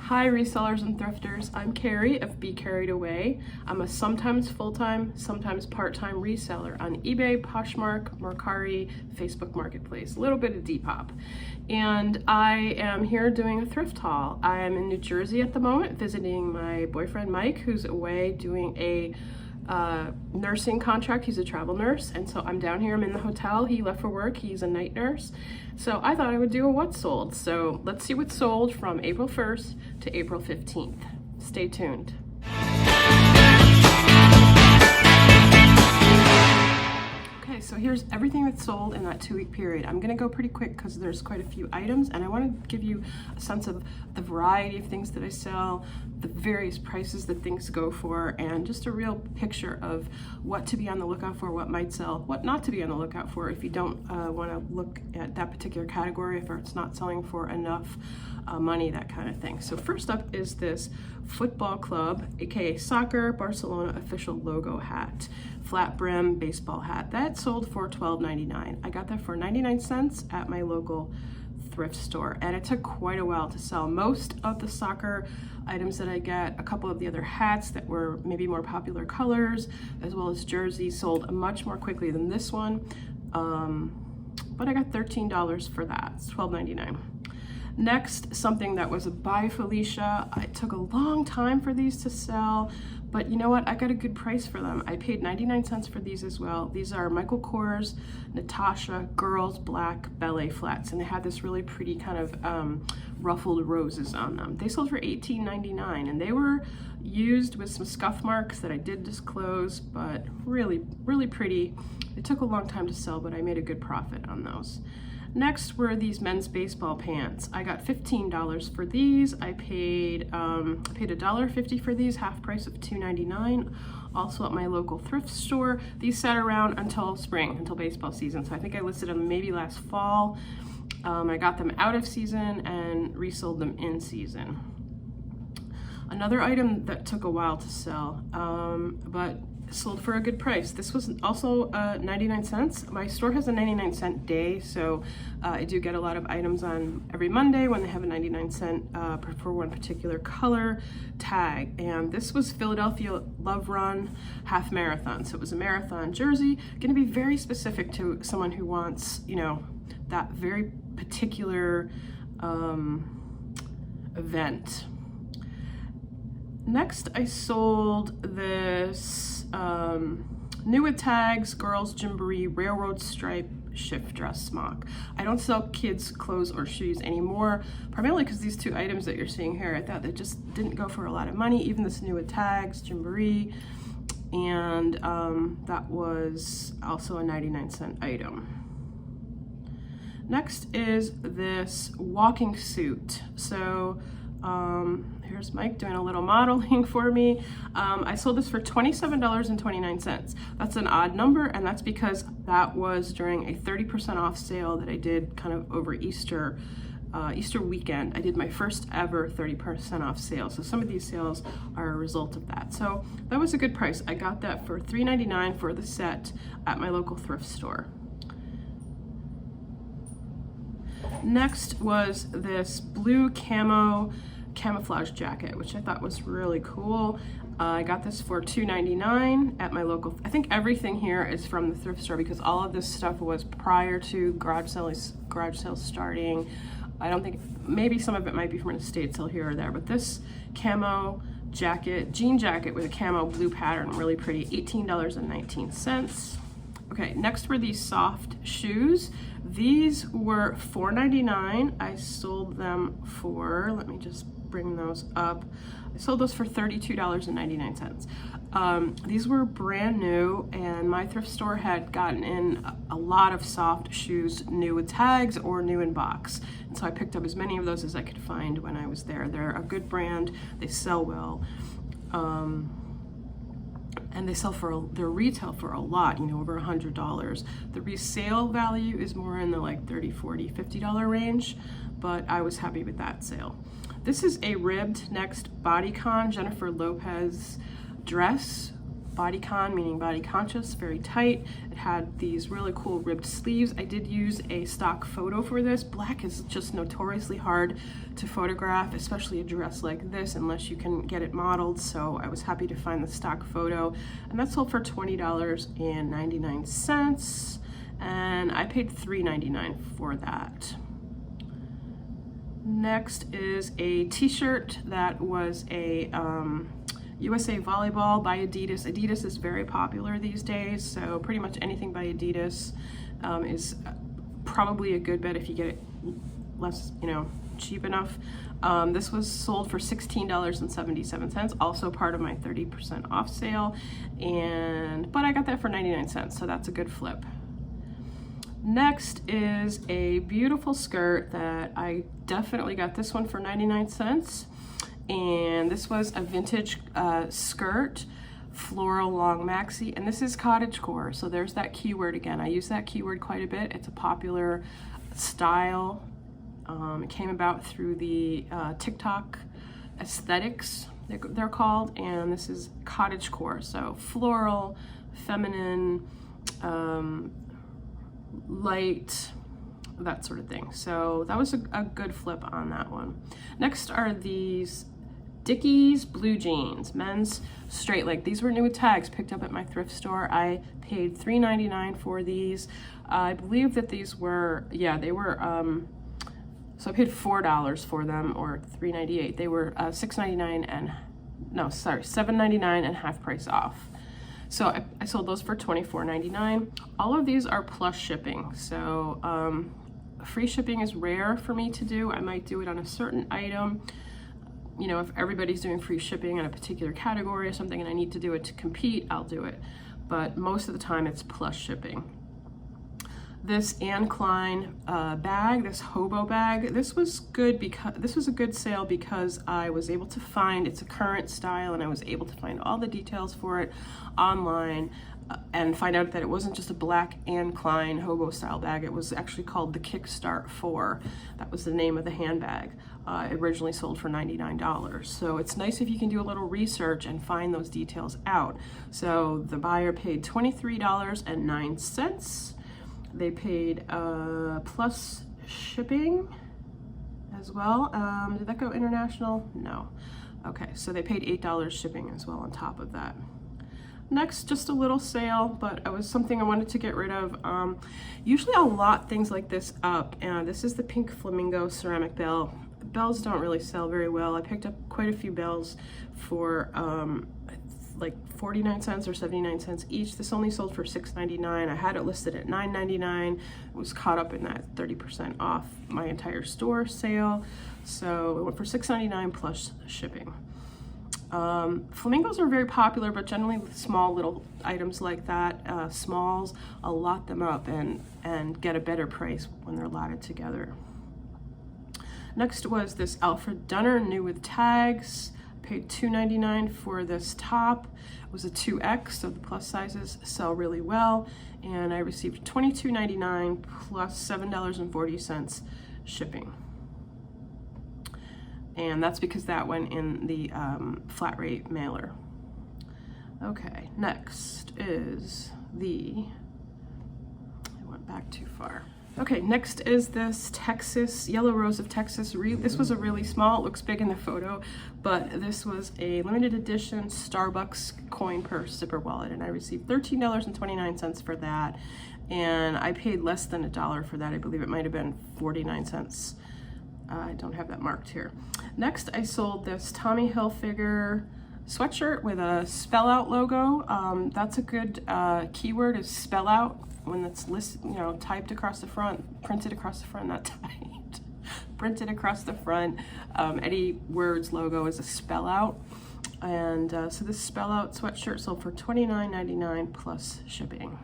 Hi resellers and thrifters, I'm Carrie of Be Carried Away. I'm a sometimes full-time, sometimes part-time reseller on eBay, Poshmark, Mercari, Facebook Marketplace, a little bit of DePop. And I am here doing a thrift haul. I am in New Jersey at the moment visiting my boyfriend Mike, who's away doing a nursing contract. He's a travel nurse, and so I'm down here. I'm in the hotel. He left for work. He's a night nurse. So I thought I would do a what's sold. So let's see what's sold from April 1st to April 15th. Stay tuned. Okay, so here's everything that's sold in that 2-week period. I'm gonna go pretty quick because there's quite a few items, and I want to give you a sense of the variety of things that I sell, the various prices that things go for, and just a real picture of what to be on the lookout for, what might sell, what not to be on the lookout for if you don't want to look at that particular category, if it's not selling for enough money, that kind of thing. So first up is this football club, aka soccer, Barcelona official logo hat, flat brim baseball hat. That sold for $12.99. I got that for 99 cents at my local thrift store, and it took quite a while to sell. Most of the soccer items that I get, a couple of the other hats that were maybe more popular colors, as well as jerseys, sold much more quickly than this one. But I got $13 for that. It's $12.99. Next, something that was a by Felicia. It took a long time for these to sell, but you know what? I got a good price for them. I paid 99 cents for these as well. These are Michael Kors Natasha Girls Black Ballet Flats, and they had this really pretty kind of ruffled roses on them. They sold for $18.99, and they were used with some scuff marks that I did disclose, but really, really pretty. It took a long time to sell, but I made a good profit on those. Next were these men's baseball pants. I got $15 for these. I paid $1.50 for these, half price of $2.99. Also at my local thrift store. These sat around until spring, until baseball season. So I think I listed them maybe last fall. I got them out of season and resold them in season. Another item that took a while to sell, but sold for a good price. This was also 99 cents. My store has a 99 cent day, so I do get a lot of items on every Monday when they have a 99 cent for one particular color tag. And this was Philadelphia Love Run half marathon. So it was a marathon jersey, going to be very specific to someone who wants, you know, that very particular event. Next, I sold this new with tags, girls Gymboree railroad stripe shift dress smock. I don't sell kids clothes or shoes anymore, primarily because these two items that you're seeing here, I thought they just didn't go for a lot of money. Even this new with tags, Gymboree, and that was also a 99 cent item. Next is this walking suit. So here's Mike doing a little modeling for me. I sold this for $27.29. That's an odd number, and that's because that was during a 30% off sale that I did kind of over Easter weekend. I did my first ever 30% off sale. So some of these sales are a result of that. So that was a good price. I got that for $3.99 for the set at my local thrift store. Next was this blue camouflage jacket, which I thought was really cool. I got this for $2.99 at my local. I think everything here is from the thrift store because all of this stuff was prior to garage sales starting. I don't think, maybe some of it might be from an estate sale here or there, but this camo jacket, jean jacket with a camo blue pattern, really pretty, $18.19. Okay, next were these soft shoes. These were $4.99. I sold them for, let me just bring those up. I sold those for $32.99. These were brand new, and my thrift store had gotten in a lot of soft shoes, new with tags or new in box. And so I picked up as many of those as I could find when I was there. They're a good brand, they sell well. And they sell for, their retail for a lot, you know, over $100. The resale value is more in the like $30, $40, $50 range, but I was happy with that sale. This is a ribbed next bodycon Jennifer Lopez dress bodycon, meaning body conscious, very tight. It had these really cool ribbed sleeves. I did use a stock photo for this. Black is just notoriously hard to photograph, especially a dress like this, unless you can get it modeled. So I was happy to find the stock photo, and that sold for $20.99, and I paid $3.99 for that. Next is a t-shirt that was a USA Volleyball by Adidas. Adidas is very popular these days, so pretty much anything by Adidas is probably a good bet if you get it less, cheap enough. This was sold for $16.77, also part of my 30% off sale, but I got that for 99 cents, so that's a good flip. Next is a beautiful skirt that I definitely got this one for 99 cents. And this was a vintage skirt, floral long maxi, and this is cottagecore. So there's that keyword again. I use that keyword quite a bit. It's a popular style. It came about through the TikTok aesthetics, they're called, and this is cottagecore. So floral, feminine, light, that sort of thing. So that was a good flip on that one. Next are these Dickies blue jeans, men's straight leg. These were new with tags, picked up at my thrift store. I paid $3.99 for these. I believe that these were, they were, so I paid $4 for them, or $3.98. They were $7.99 and half price off. So I sold those for $24.99. All of these are Plush shipping. So free shipping is rare for me to do. I might do it on a certain item. If everybody's doing free shipping in a particular category or something and I need to do it to compete, I'll do it. But most of the time it's Plush shipping. This Anne Klein bag, this hobo bag, this was good because this was a good sale because I was able to find, it's a current style, and I was able to find all the details for it online and find out that it wasn't just a black Anne Klein hobo style bag. It was actually called the Kickstart 4. That was the name of the handbag. It originally sold for $99. So it's nice if you can do a little research and find those details out. So the buyer paid $23.09. They paid plus shipping as well. Did that go international? No. Okay, so they paid $8 shipping as well on top of that. Next, just a little sale, but it was something I wanted to get rid of. Usually I'll lot things like this up, and this is the pink flamingo ceramic bell. Bells don't really sell very well. I picked up quite a few bells for like 49 cents or 79 cents each. This only sold for $6.99. I had it listed at $9.99. It was caught up in that 30% off my entire store sale. So it went for $6.99 plus shipping. Flamingos are very popular, but generally small little items like that, smalls, I'll lot them up and get a better price when they're lotted together. Next was this Alfred Dunner new with tags. Paid $2.99 for this top. It was a 2X, so the plus sizes sell really well, and I received $22.99 plus $7.40 shipping. And that's because that went in the flat rate mailer. Okay, next is I went back too far. Okay, next is this Texas, Yellow Rose of Texas. This was a really small, it looks big in the photo, but this was a limited edition Starbucks coin purse zipper wallet, and I received $13.29 for that, and I paid less than $1 for that. I believe it might have been 49 cents. I don't have that marked here. Next, I sold this Tommy Hilfiger sweatshirt with a spell out logo. That's a good keyword, is spell out. When it's typed across the front, printed across the front, not typed, printed across the front. Eddie Word's logo is a spell out. And so this spell out sweatshirt sold for $29.99 plus shipping.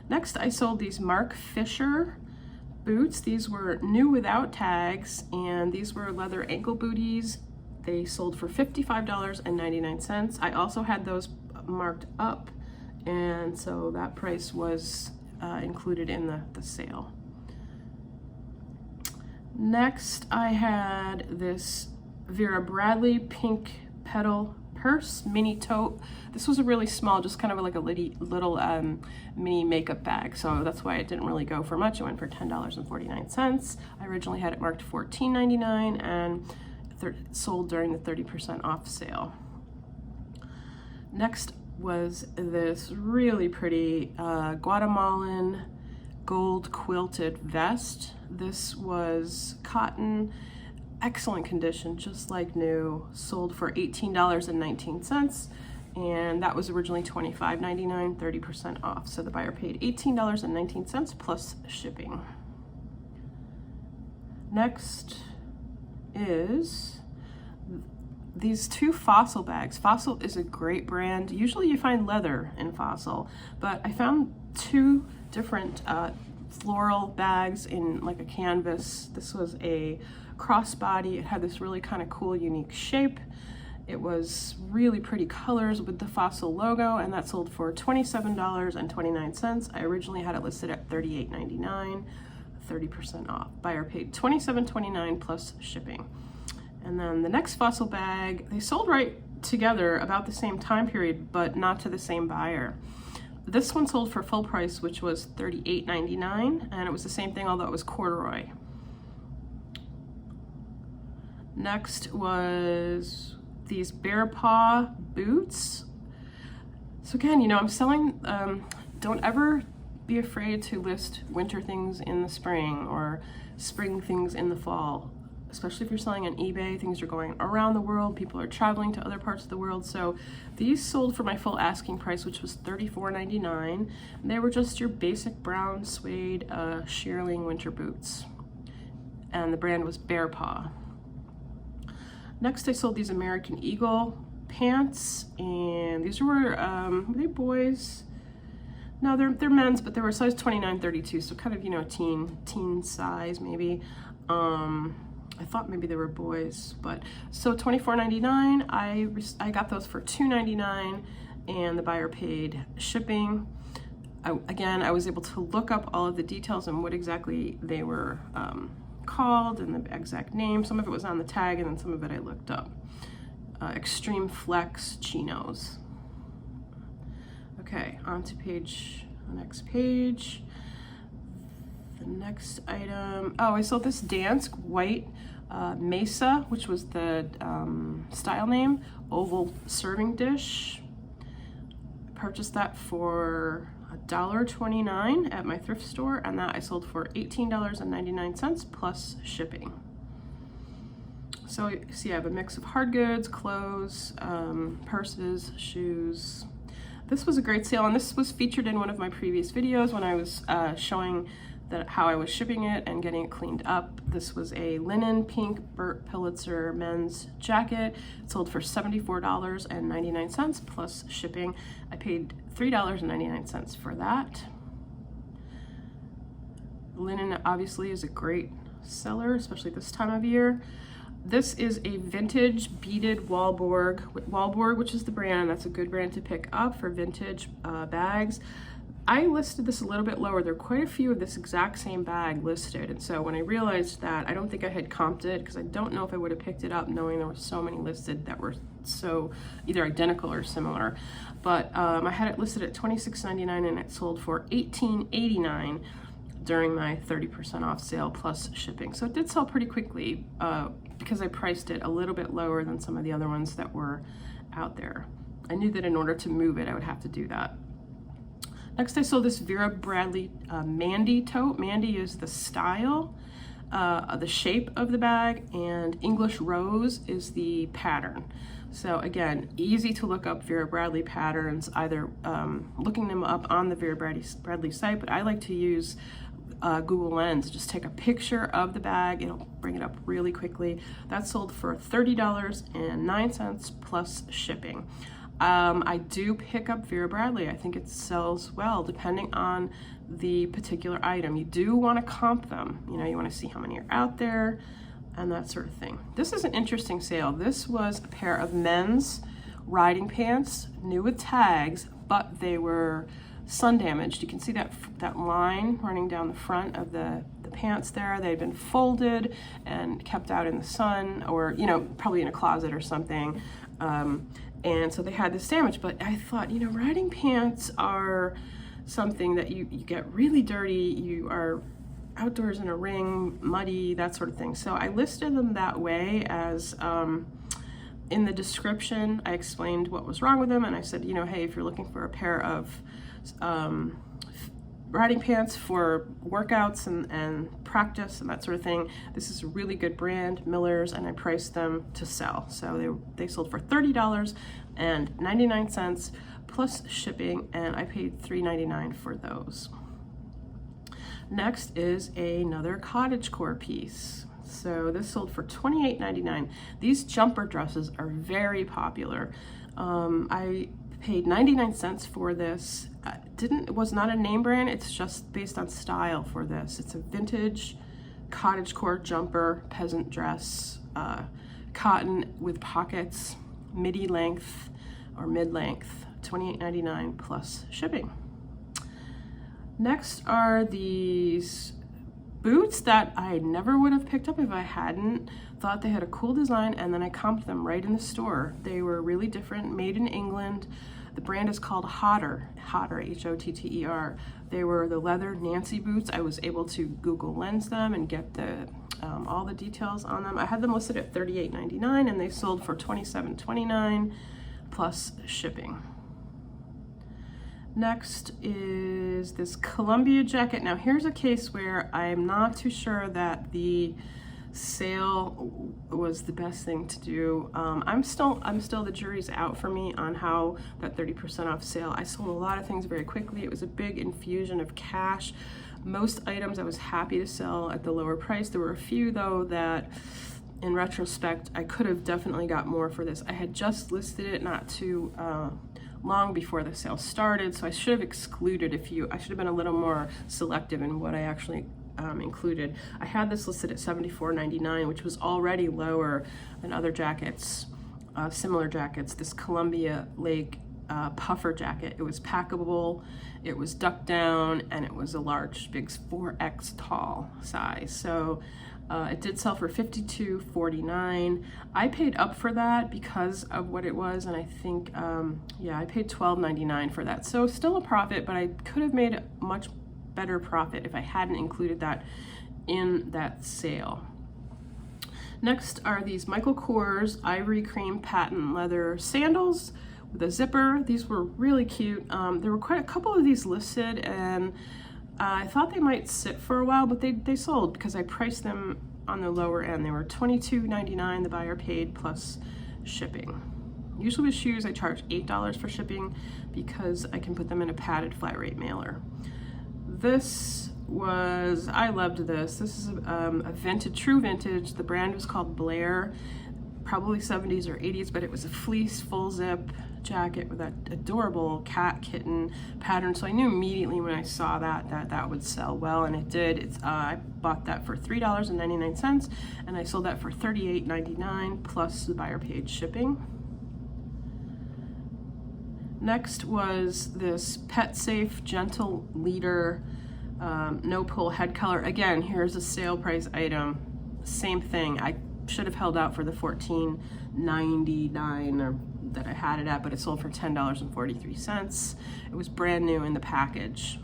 Next, I sold these Mark Fisher boots. These were new without tags, and these were leather ankle booties. They sold for $55.99. I also had those marked up, and so that price was included in the sale. Next, I had this Vera Bradley pink petal purse, mini tote. This was a really small, just kind of like a little mini makeup bag. So that's why it didn't really go for much. It went for $10.49. I originally had it marked $14.99 and sold during the 30% off sale. Next was this really pretty Guatemalan gold quilted vest. This was cotton, excellent condition, just like new, sold for $18.19, and that was originally $25.99, 30% off. So the buyer paid $18.19 plus shipping. Next is these two Fossil bags. Fossil is a great brand. Usually you find leather in Fossil, but I found two different floral bags in like a canvas. This was a crossbody. It had this really kind of cool, unique shape. It was really pretty colors with the Fossil logo, and that sold for $27.29. I originally had it listed at $38.99, 30% off. Buyer paid $27.29 plus shipping. And then the next Fossil bag, they sold right together about the same time period, but not to the same buyer. This one sold for full price, which was $38.99, and it was the same thing, although it was corduroy. Next was these bear paw boots. So again, you know, I'm selling, don't ever be afraid to list winter things in the spring or spring things in the fall. Especially if you're selling on eBay, things are going around the world, people are traveling to other parts of the world. So these sold for my full asking price, which was $34.99. They were just your basic brown suede shearling winter boots. And the brand was Bear Paw. Next, I sold these American Eagle pants, and these were they boys? No, they're men's, but they were size 29-32, so kind of, you know, teen size maybe. I thought maybe they were boys, but so $24.99. I got those for $2.99, and the buyer paid shipping. Again, I was able to look up all of the details and what exactly they were called and the exact name. Some of it was on the tag, and then some of it I looked up. Extreme Flex chinos. Okay, on to the next page. The next item, oh, I sold this Dansk white Mesa, which was the style name, oval serving dish. Purchased that for $1.29 at my thrift store, and that I sold for $18.99 plus shipping. So you see I have a mix of hard goods, clothes, purses, shoes. This was a great sale, and this was featured in one of my previous videos when I was showing how I was shipping it and getting it cleaned up. This was a linen pink Burt Pillitzer men's jacket. It sold for $74.99 plus shipping. I paid $3.99 for that. Linen obviously is a great seller, especially this time of year. This is a vintage beaded Wallborg, which is the brand. That's a good brand to pick up for vintage bags. I listed this a little bit lower. There are quite a few of this exact same bag listed, and so when I realized that, I don't think I had comped it because I don't know if I would have picked it up knowing there were so many listed that were so either identical or similar. But I had it listed at $26.99 and it sold for $18.89 during my 30% off sale plus shipping. So it did sell pretty quickly because I priced it a little bit lower than some of the other ones that were out there. I knew that in order to move it, I would have to do that. Next, I sold this Vera Bradley Mandy tote. Mandy is the style, the shape of the bag, and English Rose is the pattern. So again, easy to look up Vera Bradley patterns, either looking them up on the Vera Bradley site, but I like to use Google Lens. Just take a picture of the bag, it'll bring it up really quickly. That sold for $30.09 plus shipping. I do pick up Vera Bradley. I think it sells well depending on the particular item. You do want to comp them. You know, you want to see how many are out there and that sort of thing. This is an interesting sale. This was a pair of men's riding pants, new with tags, but they were sun damaged. You can see that line running down the front of the pants there. They'd been folded and kept out in the sun, or, you know, probably in a closet or something. And so they had this damage, but I thought, you know, riding pants are something that you get really dirty, you are outdoors in a ring, muddy, that sort of thing. So I listed them that way as, in the description, I explained what was wrong with them, and I said, you know, hey, if you're looking for a pair of riding pants for workouts and practice and that sort of thing, this is a really good brand, Miller's, and I priced them to sell. So they sold for $30.99 plus shipping, and I paid $3.99 for those. Next is another cottagecore piece. So this sold for $28.99. These jumper dresses are very popular. I paid 99 cents for this. It was not a name brand, it's just based on style for this. It's a vintage cottagecore jumper, peasant dress, cotton with pockets, midi length or mid-length, $28.99 plus shipping. Next are these boots that I never would have picked up if I hadn't thought they had a cool design, and then I comped them right in the store. They were really different, made in England. The brand is called Hotter, Hotter. They were the leather Nancy boots. I was able to Google Lens them and get all the details on them. I had them listed at $38.99 and they sold for $27.29 plus shipping. Next is this Columbia jacket. Now here's a case where I'm not too sure that the sale was the best thing to do. I'm still the jury's out for me on how that 30% off sale. I sold a lot of things very quickly. It was a big infusion of cash. Most items I was happy to sell at the lower price. There were a few though that in retrospect I could have definitely got more for this. I had just listed it not too long before the sale started, so I should have excluded a few. I should have been a little more selective in what I actually included. I had this listed at $74.99, which was already lower than other jackets, similar jackets. This Columbia Lake puffer jacket, it was packable, it was ducked down, and it was a large, big 4X tall size. So it did sell for $52.49. I paid up for that because of what it was, and I think, yeah, I paid $12.99 for that. So still a profit, but I could have made a much better profit if I hadn't included that in that sale. Next are these Michael Kors Ivory Cream Patent Leather Sandals with a zipper. These were really cute. There were quite a couple of these listed, and I thought they might sit for a while, but they sold because I priced them on the lower end. They were $22.99, the buyer paid plus shipping. Usually with shoes I charge $8 for shipping because I can put them in a padded flat rate mailer. I loved this. This is a vintage, true vintage. The brand was called Blair, probably 70s or 80s, but it was a fleece full zip jacket with that adorable cat kitten pattern. So I knew immediately when I saw that would sell well, and it did. I bought that for $3.99 and I sold that for $38.99 plus the buyer paid shipping. Next was this Pet Safe Gentle Leader no pull head color. Again, here's a sale price item. Same thing. I should have held out for the $14.99 that I had it at, but it sold for $10.43. It was brand new in the package.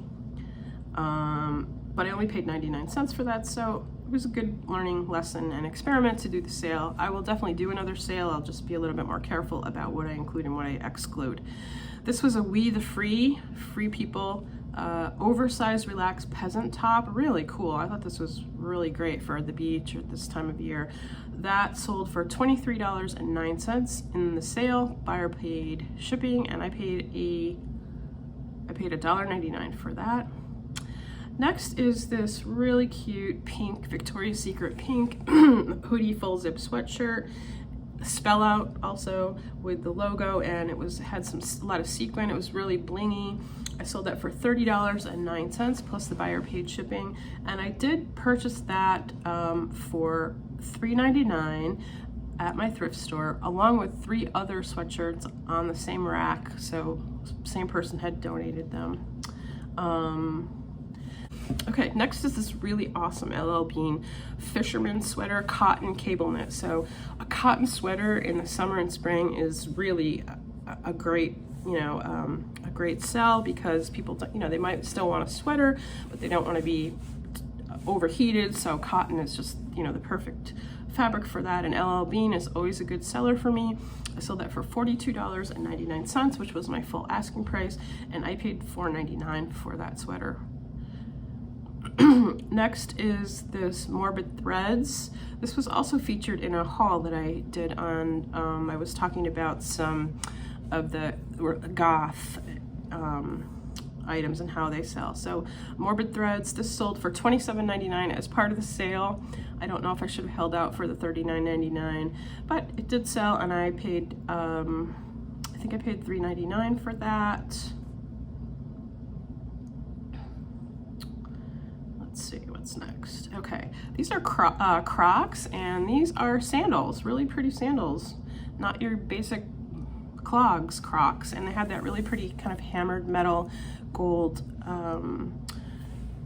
But I only paid 99 cents for that, so it was a good learning lesson and experiment to do the sale. I will definitely do another sale. I'll just be a little bit more careful about what I include and what I exclude. This was a We the Free People oversized relaxed peasant top. Really cool. I thought this was really great for the beach or this time of year. That sold for $23.09 in the sale. Buyer paid shipping, and I paid $1.99 for that. Next is this really cute pink, Victoria's Secret pink hoodie full zip sweatshirt. Spell out also with the logo, and had a lot of sequin. It was really blingy. I sold that for $30.09 plus the buyer paid shipping, and I did purchase that for $3.99 at my thrift store, along with 3 other sweatshirts on the same rack. So same person had donated them. Okay, next is this really awesome LL Bean fisherman sweater cotton cable knit. So a cotton sweater in the summer and spring is really a great, a great sell, because people, they might still want a sweater, but they don't want to be overheated. So cotton is just, the perfect fabric for that. And LL Bean is always a good seller for me. I sold that for $42.99, which was my full asking price, and I paid $4.99 for that sweater. Next is this Morbid Threads. This was also featured in a haul that I did on, I was talking about some of the goth items and how they sell. So Morbid Threads, this sold for $27.99 as part of the sale. I don't know if I should have held out for the $39.99, but it did sell, and I paid, I think I paid $3.99 for that. Let's see what's next. Okay, these are Crocs, and these are sandals, really pretty sandals, not your basic clogs Crocs, and they had that really pretty kind of hammered metal gold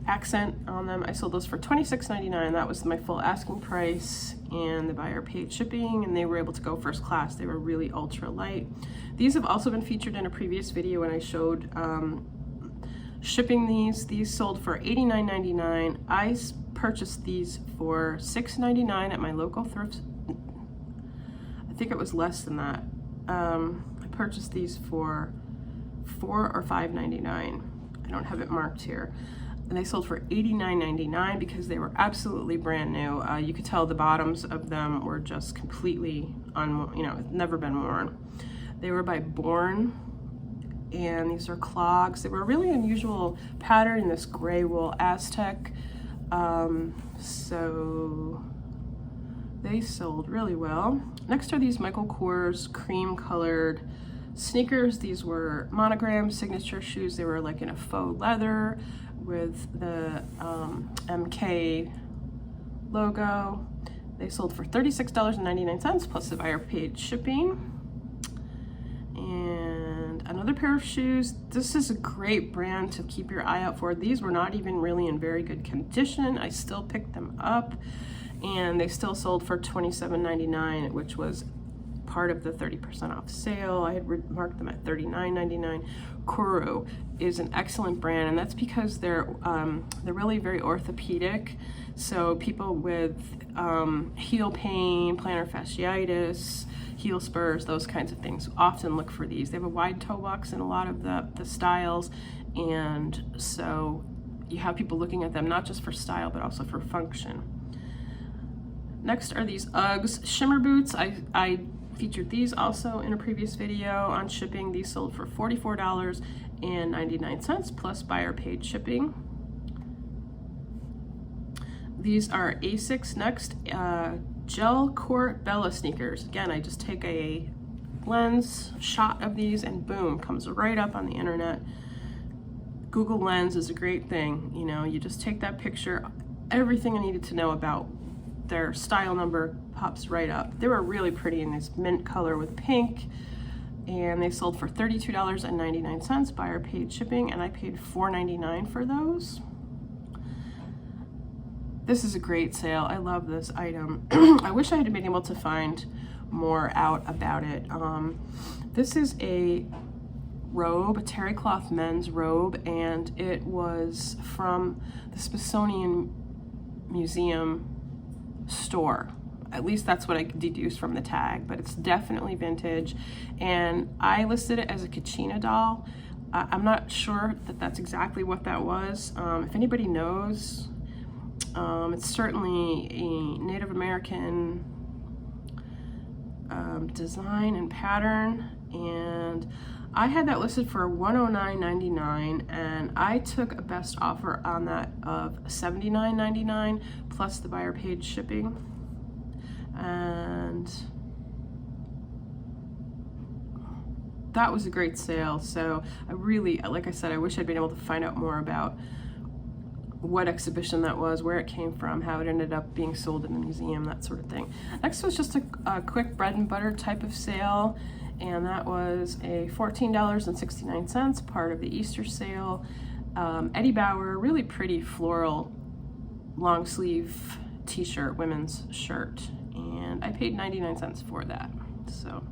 accent on them. I sold those for $26.99. That was my full asking price, and the buyer paid shipping, and they were able to go first class. They were really ultra light. These have also been featured in a previous video when I showed shipping these. These sold for $89.99. I purchased these for $6.99 at my local thrift. I think it was less than that. I purchased these for $4 or $5.99. I don't have it marked here. And they sold for $89.99 because they were absolutely brand new. You could tell the bottoms of them were just completely never been worn. They were by Born, and these are clogs. They were a really unusual pattern in this gray wool Aztec. So they sold really well. Next are these Michael Kors cream colored sneakers. These were monogram signature shoes. They were like in a faux leather with the MK logo. They sold for $36.99 plus the buyer paid shipping. And another pair of shoes. This is a great brand to keep your eye out for. These were not even really in very good condition. I still picked them up, and they still sold for $27.99, which was part of the 30% off sale. I had marked them at $39.99. Kuru is an excellent brand, and that's because they're really very orthopedic. So people with heel pain, plantar fasciitis, heel spurs, those kinds of things often look for these. They have a wide toe box in a lot of the styles, and so you have people looking at them not just for style but also for function. Next are these Uggs shimmer boots. I featured these also in a previous video on shipping. These sold for $44.99 plus buyer paid shipping. These are Asics. Next, gel court Bella sneakers. Again, I just take a lens shot of these and boom, comes right up on the internet. Google Lens is a great thing. You just take that picture, everything I needed to know about their style number pops right up. They were really pretty in this mint color with pink, and they sold for $32.99. Buyer paid shipping, and I paid $4.99 for those. This is a great sale. I love this item. I wish I had been able to find more out about it. This is a robe, a terry cloth men's robe, and it was from the Smithsonian Museum store. At least that's what I deduced from the tag, but it's definitely vintage. And I listed it as a Kachina doll. I'm not sure that that's exactly what that was. If anybody knows, it's certainly a Native American design and pattern, and I had that listed for $109.99, and I took a best offer on that of $79.99 plus the buyer paid shipping. And that was a great sale. So I really, like I said, I wish I'd been able to find out more about what exhibition that was, where it came from, how it ended up being sold in the museum, that sort of thing. Next was just a quick bread and butter type of sale, and that was a $14.69, part of the Easter sale. Eddie Bauer, really pretty floral long sleeve t-shirt, women's shirt, and I paid 99 cents for that. So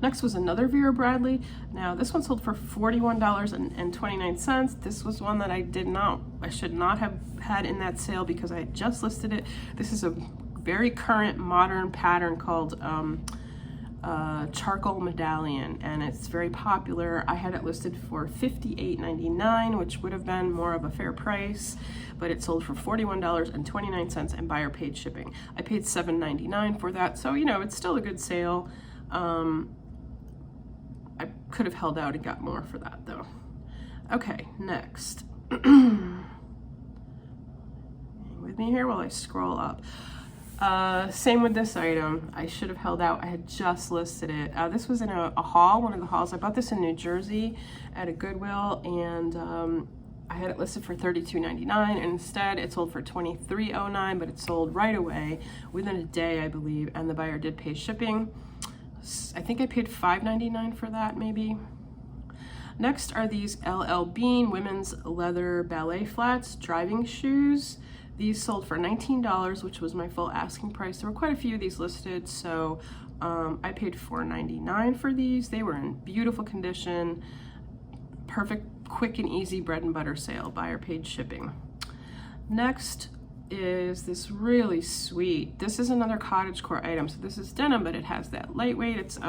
next was another Vera Bradley. Now this one sold for $41.29. This was one that I should not have had in that sale because I had just listed it. This is a very current modern pattern called charcoal medallion, and it's very popular. I had it listed for $58.99, which would have been more of a fair price, but it sold for $41.29 and buyer paid shipping. I paid $7.99 for that, so you know, it's still a good sale. I could have held out and got more for that though. Okay, next. With me here while I scroll up. Same with this item. I should have held out. I had just listed it. This was in a haul, one of the hauls. I bought this in New Jersey at a Goodwill, and I had it listed for $32.99, and instead it sold for $23.09, but it sold right away within a day, I believe, and the buyer did pay shipping. I think I paid $5.99 for that, maybe. Next are these LL Bean women's leather ballet flats driving shoes. These sold for $19, which was my full asking price. There were quite a few of these listed, so I paid $4.99 for these. They were in beautiful condition, perfect, quick and easy bread and butter sale. Buyer paid shipping. Next is this really sweet, this is another cottagecore item. So this is denim, but it has that lightweight, it's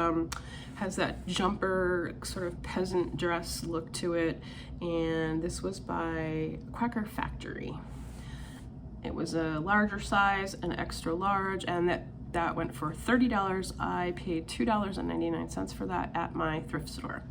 has that jumper sort of peasant dress look to it, and this was by Quaker Factory. It was a larger size, an extra large, and that went for $30. I paid $2.99 for that at my thrift store.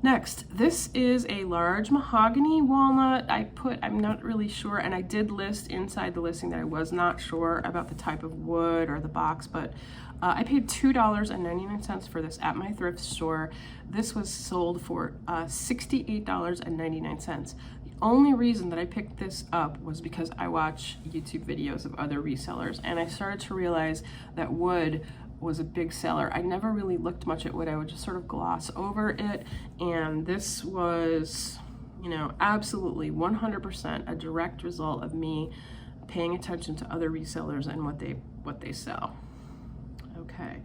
Next, this is a large mahogany walnut. I'm not really sure, and I did list inside the listing that I was not sure about the type of wood or the box, but I paid $2.99 for this at my thrift store. This was sold for $68.99. The only reason that I picked this up was because I watch YouTube videos of other resellers, and I started to realize that wood was a big seller. I never really looked much at wood. I would just sort of gloss over it, and this was, you know, absolutely 100% a direct result of me paying attention to other resellers and what they sell. Okay,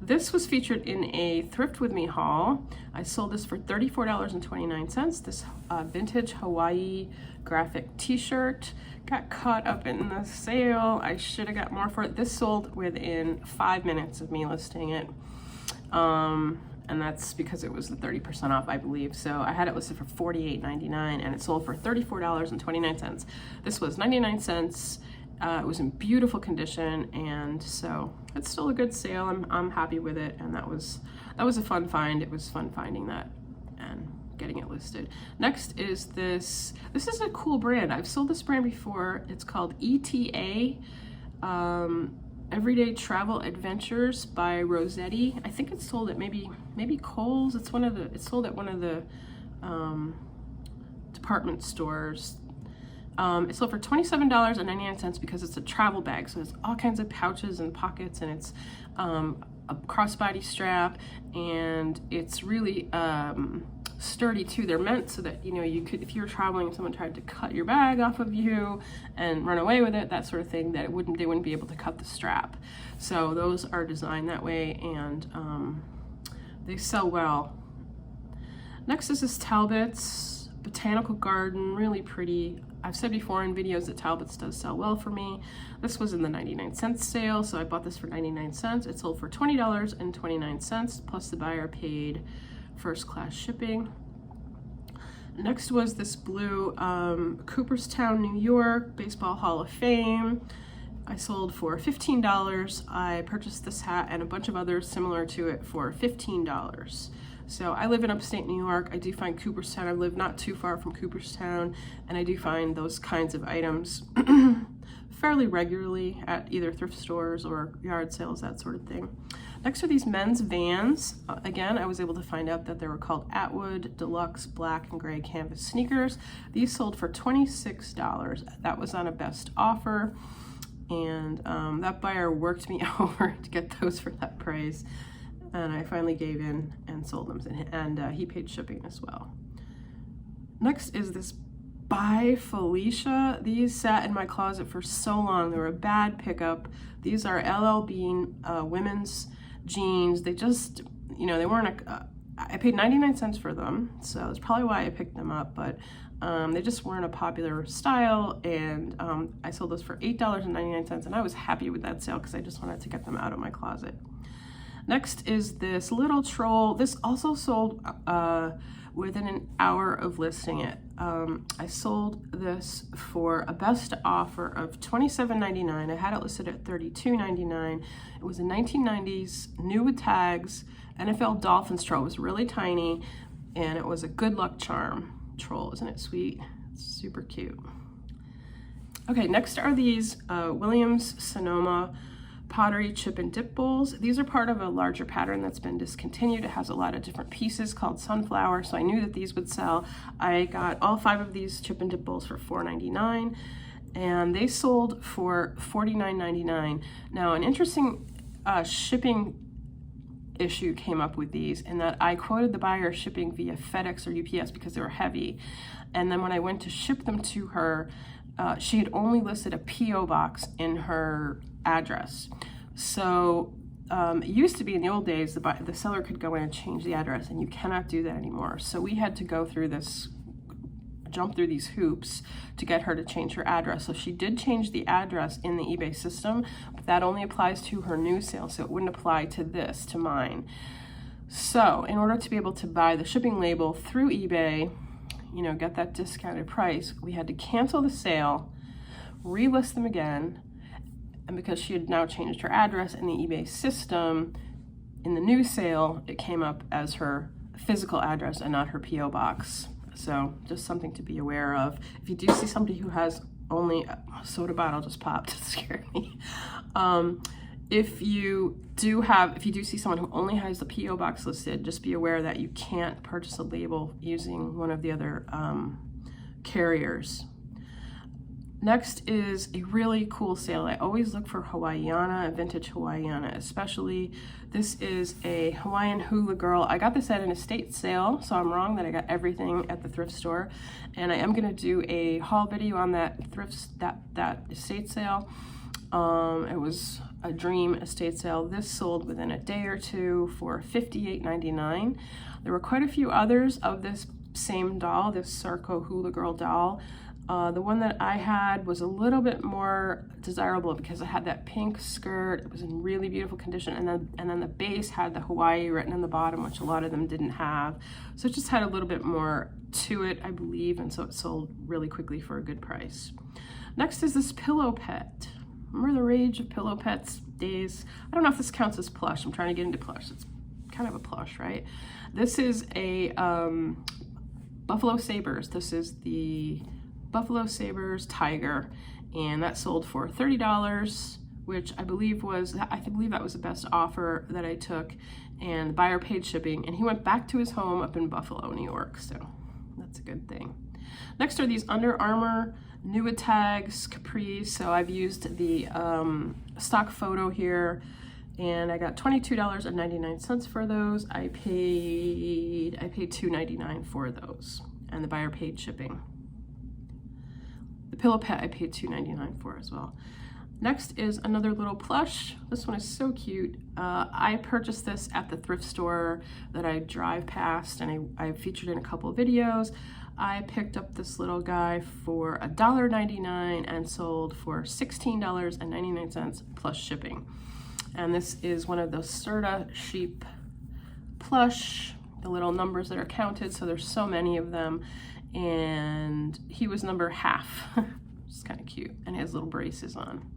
this was featured in a Thrift With Me haul. I sold this for $34.29. This vintage Hawaii graphic t-shirt got caught up in the sale. I should have got more for it. This sold within 5 minutes of me listing it, and that's because it was the 30% off, I believe. So I had it listed for $48.99 and it sold for $34.29. This was 99 cents. It was in beautiful condition, and so it's still a good sale. I'm happy with it, and that was a fun find. It was fun finding that and getting it listed. Next is this is a cool brand. I've sold this brand before. It's called ETA, Everyday Travel Adventures by Rossetti. I think it's sold at maybe Kohl's. It's sold at one of the department stores. It sold for $27.99 because it's a travel bag, so it's all kinds of pouches and pockets, and it's a crossbody strap, and it's really sturdy too. They're meant so that, you know, you could, if you were traveling and someone tried to cut your bag off of you and run away with it, that sort of thing, that they wouldn't be able to cut the strap. So those are designed that way, and they sell well. Next is this Talbot's Botanical Garden, really pretty. I've said before in videos that Talbot's does sell well for me. This was in the 99-cent sale, so I bought this for 99 cents. It sold for $20.29, plus the buyer paid first-class shipping. Next was this blue Cooperstown, New York Baseball Hall of Fame. I sold for $15. I purchased this hat and a bunch of others similar to it for $15. So I live in upstate New York. I do find Cooperstown, I live not too far from Cooperstown, and I do find those kinds of items fairly regularly at either thrift stores or yard sales, that sort of thing. Next are these men's Vans. Again, I was able to find out that they were called Atwood Deluxe Black and Gray Canvas sneakers. These sold for $26. That was on a best offer, and that buyer worked me over to get those for that price. And I finally gave in and sold them, and he paid shipping as well. Next is this by Felicia. These sat in my closet for so long. They were a bad pickup. These are LL Bean women's jeans. They just, you know, they weren't I paid 99 cents for them, so that's probably why I picked them up, but they just weren't a popular style, and I sold those for $8.99, and I was happy with that sale because I just wanted to get them out of my closet. Next is this little troll. This also sold within an hour of listing it. I sold this for a best offer of $27.99. I had it listed at $32.99. It was a 1990s, new with tags, NFL Dolphins troll. It was really tiny, and it was a good luck charm troll. Isn't it sweet? It's super cute. Okay, next are these Williams Sonoma pottery chip and dip bowls. These are part of a larger pattern that's been discontinued. It has a lot of different pieces called Sunflower, so I knew that these would sell. I got all 5 of these chip and dip bowls for $4.99, and they sold for $49.99. Now, an interesting shipping issue came up with these, in that I quoted the buyer shipping via FedEx or UPS because they were heavy, and then when I went to ship them to her, she had only listed a P.O. box in her address. So it used to be in the old days the seller could go in and change the address, and you cannot do that anymore. So we had to go through this, jump through these hoops to get her to change her address. So she did change the address in the eBay system, but that only applies to her new sale, so it wouldn't apply to this, to mine. So in order to be able to buy the shipping label through eBay, you know, get that discounted price, we had to cancel the sale, relist them again, and because she had now changed her address in the eBay system, in the new sale, it came up as her physical address and not her P.O. box. So just something to be aware of. If you do see somebody who has only a soda bottle just popped, it scared me. If you do see someone who only has the P.O. box listed, just be aware that you can't purchase a label using one of the other carriers. Next is a really cool sale. I always look for Hawaiiana, vintage Hawaiiana especially. This is a Hawaiian hula girl. I got this at an estate sale, so I'm wrong that I got everything at the thrift store. And I am gonna do a haul video on that that estate sale. It was a dream estate sale. This sold within a day or two for $58.99. There were quite a few others of this same doll, this Sarko hula girl doll. The one that I had was a little bit more desirable because it had that pink skirt. It was in really beautiful condition, and then the base had the Hawaii written on the bottom, which a lot of them didn't have. So it just had a little bit more to it, I believe, and so it sold really quickly for a good price. Next is this pillow pet. Remember the rage of pillow pets days? I don't know if this counts as plush. I'm trying to get into plush. It's kind of a plush, right? This is a Buffalo Sabres. This is the Buffalo Sabres Tiger, and that sold for $30, which I believe that was the best offer that I took, and the buyer paid shipping, and he went back to his home up in Buffalo, New York, so that's a good thing. Next are these Under Armour New Tags capris. So I've used the stock photo here, and I got $22.99 for those. I paid $2.99 for those, and the buyer paid shipping. The pillow pet I paid $2.99 for as well. Next is another little plush. This one is so cute. I purchased this at the thrift store that I drive past, and I featured in a couple of videos. I picked up this little guy for $1.99 and sold for $16.99 plus shipping. And this is one of those Serta sheep plush, the little numbers that are counted, so there's so many of them. And he was number half, which is kind of cute, and he has little braces on.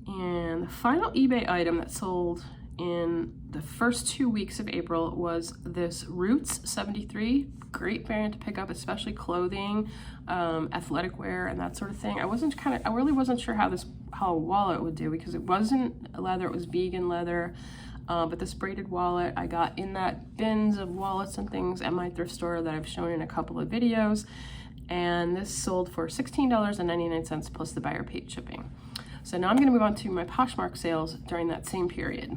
And the final eBay item that sold in the first 2 weeks of April was this Roots 73. Great variant to pick up, especially clothing, athletic wear, and that sort of thing. I really wasn't sure how a wallet would do, because it wasn't leather, it was vegan leather. But this braided wallet I got in that bins of wallets and things at my thrift store that I've shown in a couple of videos. And this sold for $16.99 plus the buyer paid shipping. So now I'm gonna move on to my Poshmark sales during that same period.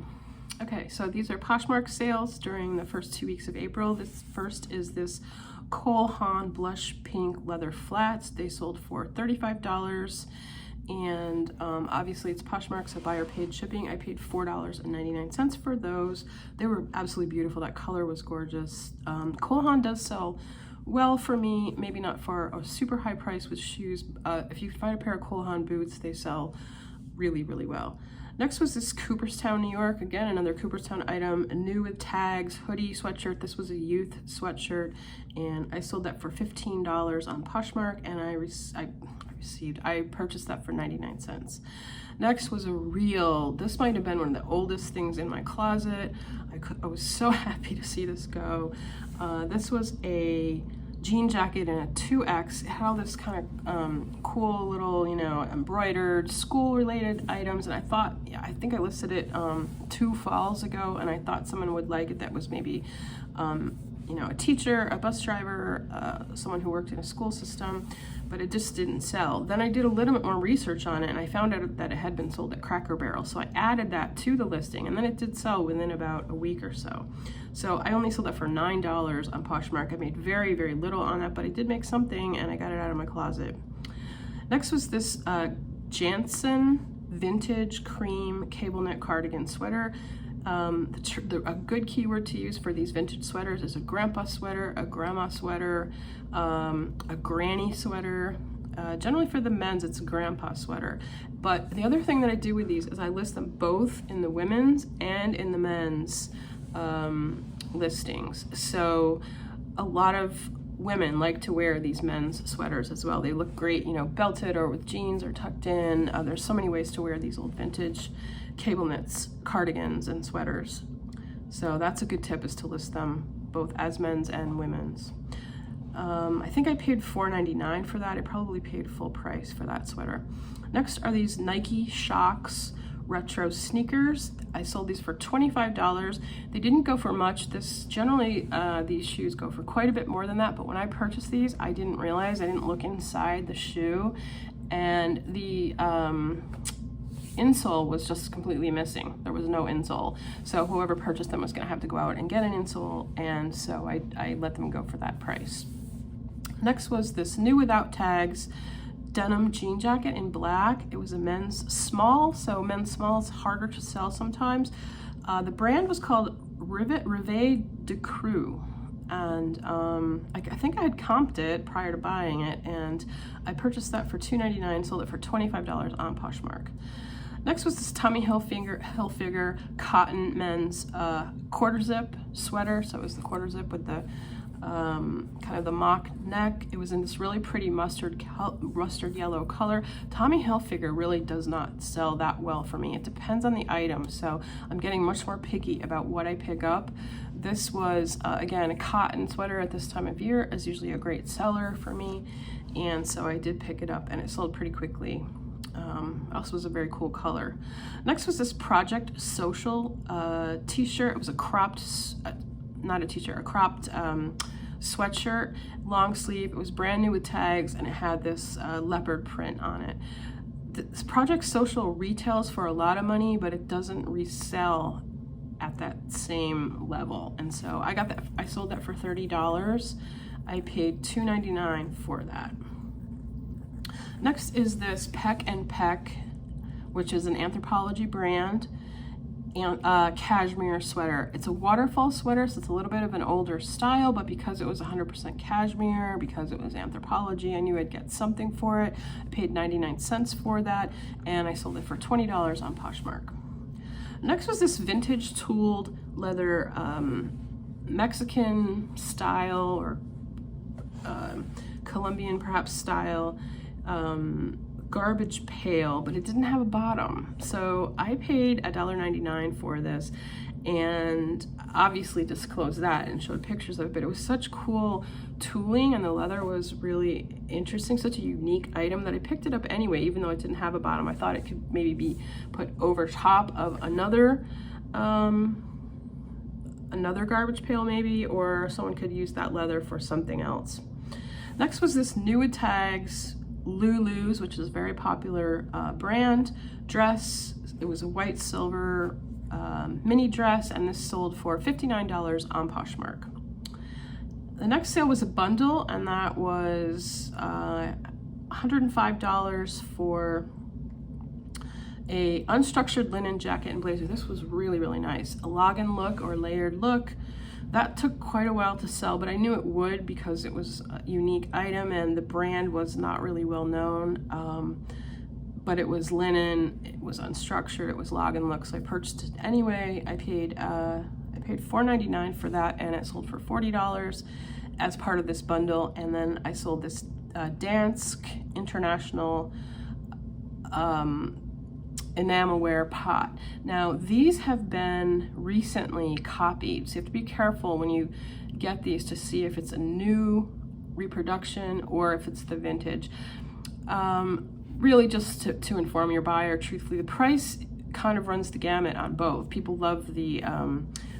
Okay, so these are Poshmark sales during the first 2 weeks of April. This first is this Cole Haan blush pink leather flats. They sold for $35. And obviously it's Poshmark, so buyer paid shipping. I paid $4.99 for those. They were absolutely beautiful. That color was gorgeous. Cole Haan does sell well for me, maybe not for a super high price with shoes. If you find a pair of Cole Haan boots, they sell really, really well. Next was this Cooperstown, New York. Again, another Cooperstown item, new with tags, hoodie, sweatshirt. This was a youth sweatshirt, and I sold that for $15 on Poshmark, and I purchased that for 99 cents. Next was a reel. This might have been one of the oldest things in my closet. I was so happy to see this go. This was a jean jacket in a 2X. It had all this kind of cool little, you know, embroidered school-related items, and I thought, yeah, I think I listed it 2 falls ago, and I thought someone would like it that was maybe, you know, a teacher, a bus driver, someone who worked in a school system, but it just didn't sell. Then I did a little bit more research on it, and I found out that it had been sold at Cracker Barrel, so I added that to the listing, and then it did sell within about a week or so. So I only sold that for $9 on Poshmark. I made very, very little on that, but I did make something, and I got it out of my closet. Next was this Jansen vintage cream cable knit cardigan sweater. A good keyword to use for these vintage sweaters is a grandpa sweater, a grandma sweater, a granny sweater. Generally for the men's, it's a grandpa sweater. But the other thing that I do with these is I list them both in the women's and in the men's listings. So a lot of women like to wear these men's sweaters as well. They look great, you know, belted or with jeans or tucked in. There's so many ways to wear these old vintage cable knits, cardigans, and sweaters. So that's a good tip, is to list them both as men's and women's. I think I paid $4.99 for that. I probably paid full price for that sweater. Next are these Nike Shox retro sneakers. I sold these for $25. They didn't go for much. Generally these shoes go for quite a bit more than that, but when I purchased these, I didn't realize, I didn't look inside the shoe, and the insole was just completely missing. There was no insole. So whoever purchased them was gonna have to go out and get an insole, and so I let them go for that price. Next was this new without tags denim jean jacket in black. It was a men's small, so men's small is harder to sell sometimes. The brand was called Rivet de Crew, and I think I had comped it prior to buying it, and I purchased that for $2.99, sold it for $25 on Poshmark. Next was this Tommy Hilfiger cotton men's quarter zip sweater. So it was the quarter zip with the kind of the mock neck. It was in this really pretty mustard yellow color. Tommy Hilfiger really does not sell that well for me. It depends on the item, so I'm getting much more picky about what I pick up. This was, again, a cotton sweater at this time of year is usually a great seller for me, and so I did pick it up, and it sold pretty quickly. Also was a very cool color. Next was this Project Social t-shirt. It was a cropped, not a t-shirt, a cropped sweatshirt, long sleeve. It was brand new with tags, and it had this leopard print on it. This Project Social retails for a lot of money, but it doesn't resell at that same level. And so I got that. I sold that for $30. I paid $2.99 for that. Next is this Peck & Peck, which is an Anthropologie brand, and cashmere sweater. It's a waterfall sweater, so it's a little bit of an older style, but because it was 100% cashmere, because it was Anthropologie, I knew I'd get something for it. I paid 99 cents for that, and I sold it for $20 on Poshmark. Next was this vintage tooled leather Mexican style, or Colombian perhaps style, garbage pail, but it didn't have a bottom. So I paid $1.99 for this, and obviously disclosed that and showed pictures of it, but it was such cool tooling, and the leather was really interesting, such a unique item, that I picked it up anyway, even though it didn't have a bottom. I thought it could maybe be put over top of another garbage pail maybe, or someone could use that leather for something else. Next was this new with tags Lulu's, which is a very popular brand dress. It was a white silver mini dress, and this sold for $59 on Poshmark. The next sale was a bundle, and that was $105 for a unstructured linen jacket and blazer. This was really, really nice. A login look or layered look. That took quite a while to sell, but I knew it would because it was a unique item and the brand was not really well known. But it was linen, it was unstructured, it was login look, so I purchased it anyway. I paid $4.99 for that, and it sold for $40 as part of this bundle. And then I sold this Dansk International enamelware pot. Now these have been recently copied, so you have to be careful when you get these to see if it's a new reproduction or if it's the vintage. Really just to inform your buyer, truthfully, the price kind of runs the gamut on both. People love the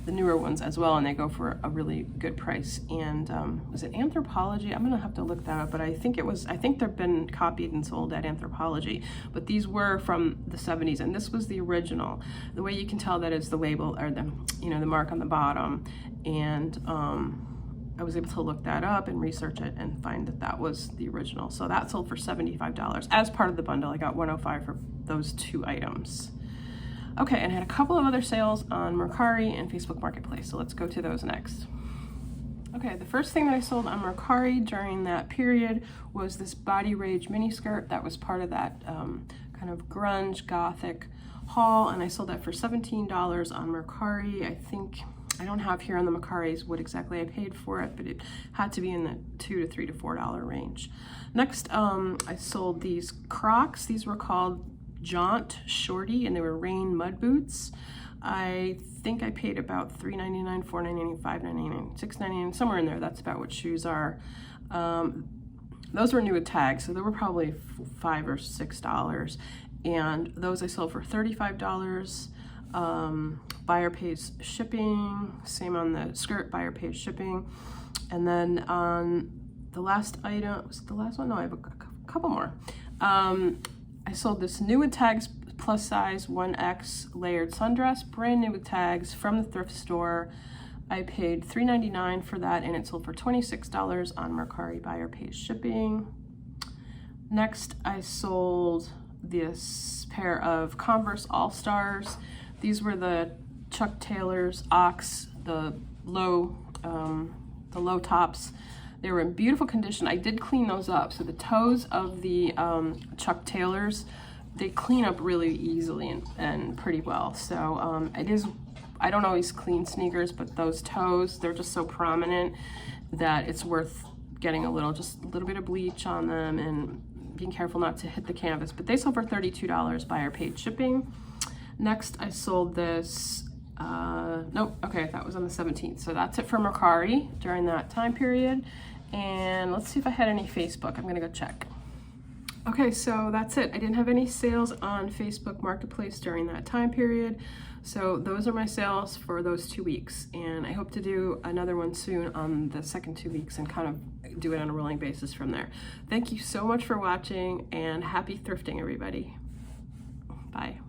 newer ones as well, and they go for a really good price. And was it Anthropologie? I'm gonna have to look that up, but I think they've been copied and sold at Anthropologie. But these were from the 70s, and this was the original. The way you can tell that is the label, or the mark on the bottom. And I was able to look that up and research it and find that that was the original. So that sold for $75 as part of the bundle. I got $105 for those 2 items. Okay, and I had a couple of other sales on Mercari and Facebook Marketplace, so let's go to those next. Okay, the first thing that I sold on Mercari during that period was this Body Rage miniskirt that was part of that kind of grunge gothic haul, and I sold that for $17 on Mercari. I don't have here on the Mercari's what exactly I paid for it, but it had to be in the $2 to $4 range. Next, I sold these Crocs. These were called Jaunt Shorty, and they were rain mud boots. I think I paid about $3.99, $4.99, $5.99, $6.99, somewhere in there. That's about what shoes are. Those were new with tags, so they were probably $5 or $6, and those I sold for $35. Buyer pays shipping, same on the skirt, buyer pays shipping. And then on the last item, was it the last one? No, I have a couple more. I sold this new with tags plus size 1X layered sundress, brand new with tags from the thrift store. I paid $3.99 for that, and it sold for $26 on Mercari, buyer pays shipping. Next, I sold this pair of Converse All-Stars. These were the Chuck Taylor's Ox, the low tops. They were in beautiful condition. I did clean those up. So the toes of the Chuck Taylors, they clean up really easily and pretty well. So I don't always clean sneakers, but those toes, they're just so prominent that it's worth getting just a little bit of bleach on them and being careful not to hit the canvas. But they sold for $32, buyer paid shipping. Next, I sold this, that was on the 17th. So that's it for Mercari during that time period. And let's see if I had any Facebook. I'm gonna go check. Okay, so that's it. I didn't have any sales on Facebook Marketplace during that time period. So those are my sales for those 2 weeks. And I hope to do another one soon on the second 2 weeks and kind of do it on a rolling basis from there. Thank you so much for watching, and happy thrifting, everybody. Bye.